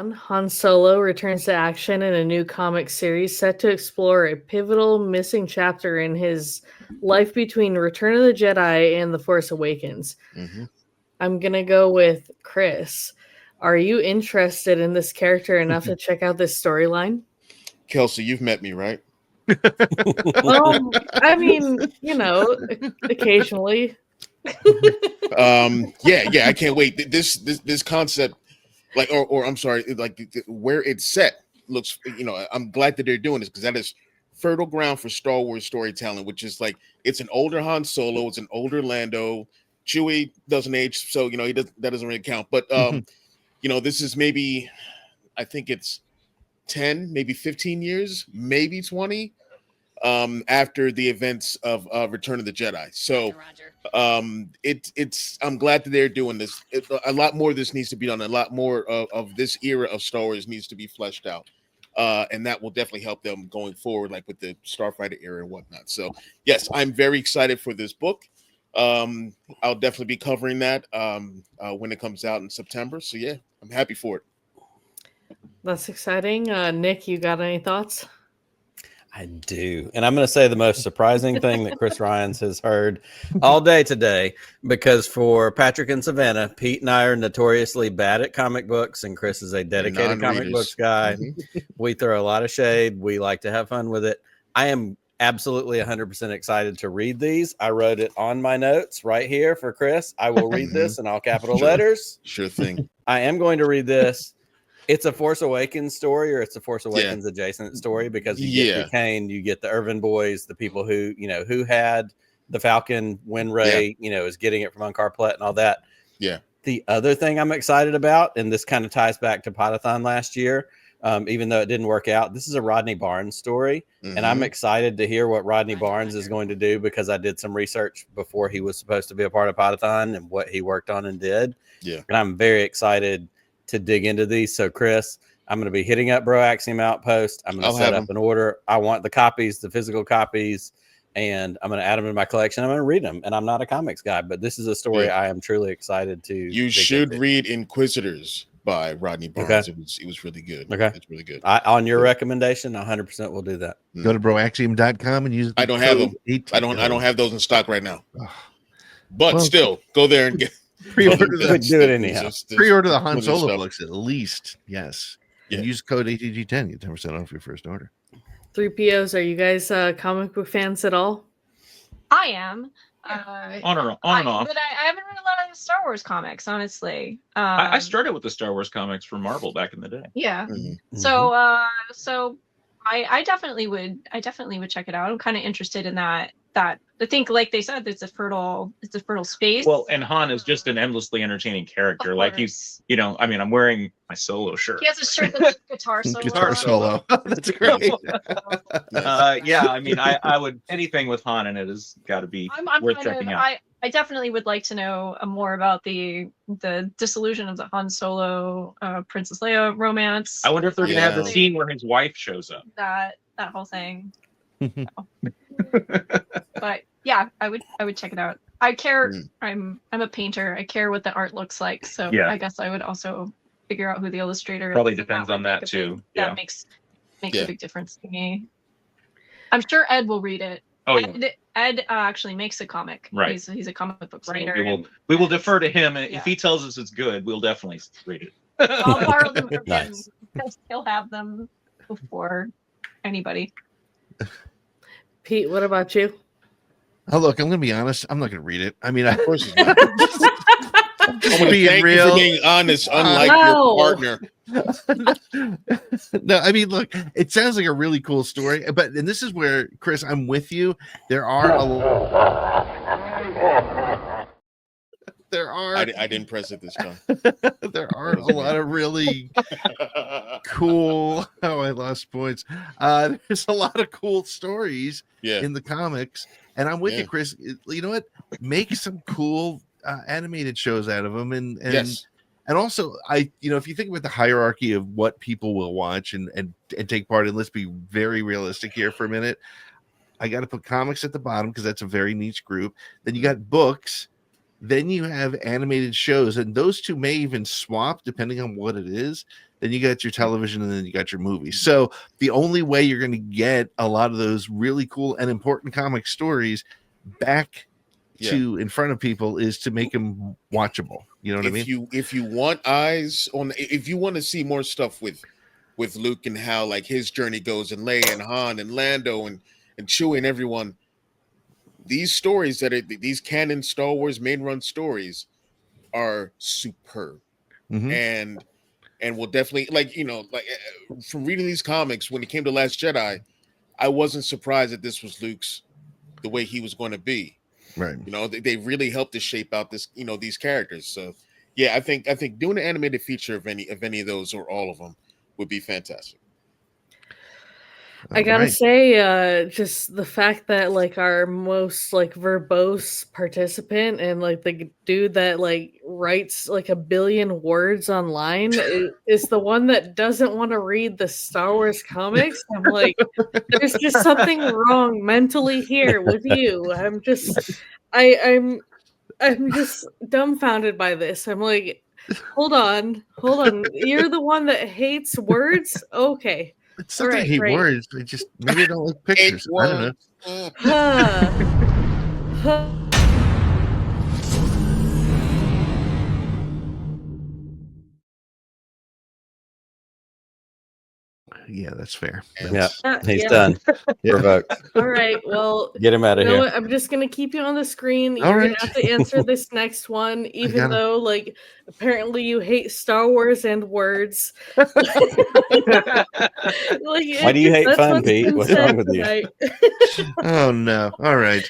Han Solo returns to action in a new comic series set to explore a pivotal missing chapter in his life between Return of the Jedi and The Force Awakens. Mm-hmm. I'm going to go with Chris. Are you interested in this character enough to check out this storyline? Kelsey, you've met me, right? I mean, occasionally. Yeah, I can't wait. This concept, or I'm sorry, where it's set looks, I'm glad that they're doing this because that is fertile ground for Star Wars storytelling, which is it's an older Han Solo, it's an older Lando. Chewie doesn't age, so that doesn't really count. But this is maybe, I think it's 10, maybe 15 years, maybe 20 after the events of Return of the Jedi. So I'm glad that they're doing this. A lot more of this needs to be done. A lot more of this era of Star Wars needs to be fleshed out. And that will definitely help them going forward, like with the Starfighter era and whatnot. So yes, I'm very excited for this book. I'll definitely be covering that when it comes out in September. So yeah, I'm happy for it. That's exciting. Nick, you got any thoughts? I do. And I'm going to say the most surprising thing that Chris Ryans has heard all day today, because for Patrick and Savannah, Pete and I are notoriously bad at comic books, and Chris is a dedicated comic books guy. Mm-hmm. We throw a lot of shade. We like to have fun with it. I am absolutely 100% excited to read these. I wrote it on my notes right here for Chris. I will read this in all capital letters. Sure thing. I am going to read this. It's a Force Awakens story, or it's a Force Awakens adjacent story, because you get Duquesne, you get the Irvin boys, the people who had the Falcon when Rey, is getting it from Unkar Plutt and all that. Yeah. The other thing I'm excited about, and this kind of ties back to Potathon last year, even though it didn't work out, this is a Rodney Barnes story. Mm-hmm. And I'm excited to hear what Rodney Barnes is going to do, because I did some research before he was supposed to be a part of Potathon and what he worked on and did. Yeah. And I'm very excited to dig into these. So Chris, I'm going to be hitting up BroAxiom Outpost. I'm going to set up an order. I want the copies, the physical copies, and I'm going to add them in my collection. I'm going to read them. And I'm not a comics guy, but this is a story I am truly excited to. You should read Inquisitors by Rodney Barnes. Okay. It was really good. Okay. It's really good. On your recommendation, 100% will do that. Go to broaxiom.com and use. I don't have them. I don't have those in stock right now. But still, go there and get. Pre-order do it anyhow. Pre-order the Han Solo books at least. Yes. And use code ATG10. Get 10% off your first order. Threepios, are you guys comic book fans at all? I am. On and off. But I haven't read a lot of Star Wars comics, honestly. I started with the Star Wars comics from Marvel back in the day. Yeah. Mm-hmm. So I definitely would check it out. I'm kind of interested in that. I think, like they said, it's a fertile space. Well, and Han is just an endlessly entertaining character. Like I'm wearing my Solo shirt. He has a shirt that's guitar solo. Guitar solo. That's great. I would, anything with Han in it has got to be worth checking out. I definitely would like to know more about the disillusion of the Han Solo Princess Leia romance. I wonder if they're going to have the scene where his wife shows up. That whole thing. But yeah, I would check it out. I care. I'm a painter. I care what the art looks like. So I guess I would also figure out who the illustrator is. Probably depends on that too. That makes a big difference to me. I'm sure Ed will read it. Oh, Ed actually makes a comic. Right. He's a comic book writer. We will defer to him, and if he tells us it's good, we'll definitely read it. I'll borrow them from him because he'll have them before anybody. Pete, what about you? Oh, look, I'm going to be honest. I'm not going to read it. I mean, of course it's not. Thank you for being honest, unlike your partner. No, I mean, look, it sounds like a really cool story, and this is where, Chris, I'm with you. There are I didn't press it this time. There are a lot of really cool. Oh, I lost points. There's a lot of cool stories in the comics, and I'm with you, Chris. You know what? Make some cool animated shows out of them, and also, if you think about the hierarchy of what people will watch and take part in, let's be very realistic here for a minute. I got to put comics at the bottom because that's a very niche group. Then you got books. Then you have animated shows, and those two may even swap depending on what it is. Then you got your television, and then you got your movies. So the only way you're going to get a lot of those really cool and important comic stories back to in front of people is to make them watchable. You know what I mean? If you want eyes on, if you want to see more stuff with Luke and how like his journey goes, and Leia and Han and Lando and Chewie and everyone, these stories that are these canon Star Wars main run stories are superb. And will definitely, like, you know, like from reading these comics, when it came to Last Jedi, I wasn't surprised that this was Luke's, the way he was going to be. Right. You know, they really helped to shape out this, you know, these characters. So yeah, I think doing an animated feature of any of those or all of them would be fantastic. I gotta say, just the fact that like our most like verbose participant and like the dude that like writes like 1 billion words online is the one that doesn't want to read the Star Wars comics. I'm like, there's just something wrong mentally here with you. I'm just dumbfounded by this. I'm like, hold on. You're the one that hates words? Okay. It's not that I hate words. I just maybe I don't like pictures. I don't know. Yeah, that's fair. He's done. Revoked. All right, well, get him out of here. What? I'm just gonna keep you on the screen. You're gonna have to answer this next one, even though, like, apparently you hate Star Wars and words. Like, why do you hate fun, Pete? What's wrong with you? Oh no! All right.